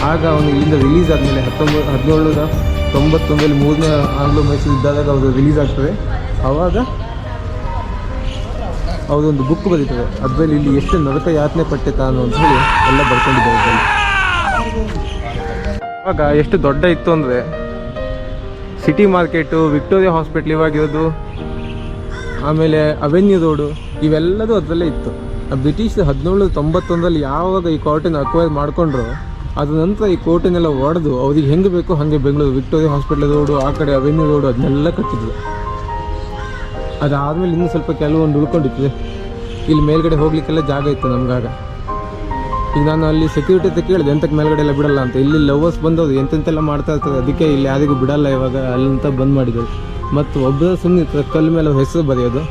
ಆಗ ಅವನು ಇಲ್ಲಿಂದ ರಿಲೀಸ್ ಆದಮೇಲೆ 1791 3ನೇ ಆಂಗ್ಲೋ ಮೈಸೂರು ಇದ್ದಾಗ ಅದು ರಿಲೀಸ್ ಆಗ್ತದೆ. ಆವಾಗ ಅವರೊಂದು ಬುಕ್ ಬರೀತಾರೆ, ಅದರಲ್ಲಿ ಇಲ್ಲಿ ಎಷ್ಟು ನರಕ ಯಾತನೆ ಪಟ್ಟೆ ತಾನು ಅಂತ ಹೇಳಿ ಎಲ್ಲ ಬರ್ಕೊಂಡಿದ್ದಾರೆ ಅದರಲ್ಲಿ. ಆವಾಗ ಎಷ್ಟು ದೊಡ್ಡ ಇತ್ತು ಅಂದರೆ ಸಿಟಿ ಮಾರ್ಕೆಟು, ವಿಕ್ಟೋರಿಯಾ ಹಾಸ್ಪಿಟ್ಲ್ ಇವಾಗಿರೋದು, ಆಮೇಲೆ ಅವೆನ್ಯೂ ರೋಡು, ಇವೆಲ್ಲದೂ ಅದರಲ್ಲೇ ಇತ್ತು. ಬ್ರಿಟಿಷ್ 1791 ಯಾವಾಗ ಈ ಕೋಟೆನ ಅಕ್ವೈರ್ ಮಾಡಿಕೊಂಡ್ರು, ಅದ ನಂತರ ಈ ಕೋಟೆನೆಲ್ಲ ಒಡೆದು ಅವ್ರಿಗೆ ಹೆಂಗೆ ಬೇಕೋ ಹಾಗೆ ಬೆಂಗಳೂರು ವಿಕ್ಟೋರಿಯಾ ಹಾಸ್ಪಿಟ್ಲ್ ರೋಡು, ಆ ಕಡೆ ಅವೆನ್ಯೂ ರೋಡು ಅದನ್ನೆಲ್ಲ ಕಟ್ಟಿದ್ರು. ಅದಾದಮೇಲೆ ಇನ್ನೂ ಸ್ವಲ್ಪ ಕೆಲವೊಂದು ಉಳ್ಕೊಂಡಿತ್ತು. ಇಲ್ಲಿ ಮೇಲ್ಗಡೆ ಹೋಗ್ಲಿಕ್ಕೆಲ್ಲ ಜಾಗ ಇತ್ತು ನಮಗಾಗ. ಈಗ ನಾನು ಅಲ್ಲಿ ಸೆಕ್ಯೂರಿಟಿ ಅಂತ ಕೇಳಿದೆ, ಎಂತಕ್ಕೆ ಮೇಲ್ಗಡೆ ಎಲ್ಲ ಬಿಡಲ್ಲ ಅಂತ. ಇಲ್ಲಿ ಲವರ್ಸ್ ಬಂದವರು ಎಂತೆಂತೆಲ್ಲ ಮಾಡ್ತಾ ಇರ್ತಾರೆ, ಅದಕ್ಕೆ ಇಲ್ಲಿ ಯಾರಿಗೂ ಬಿಡಲ್ಲ ಇವಾಗ ಅಲ್ಲಂತ ಬಂದ್ ಮಾಡಿದ್ರು. ಮತ್ತು ಒಬ್ಬರ ಸುಮ್ಮನೆ ಕಲ್ಲು ಮೇಲೆ ಹೆಸರು ಬರೆಯೋದು,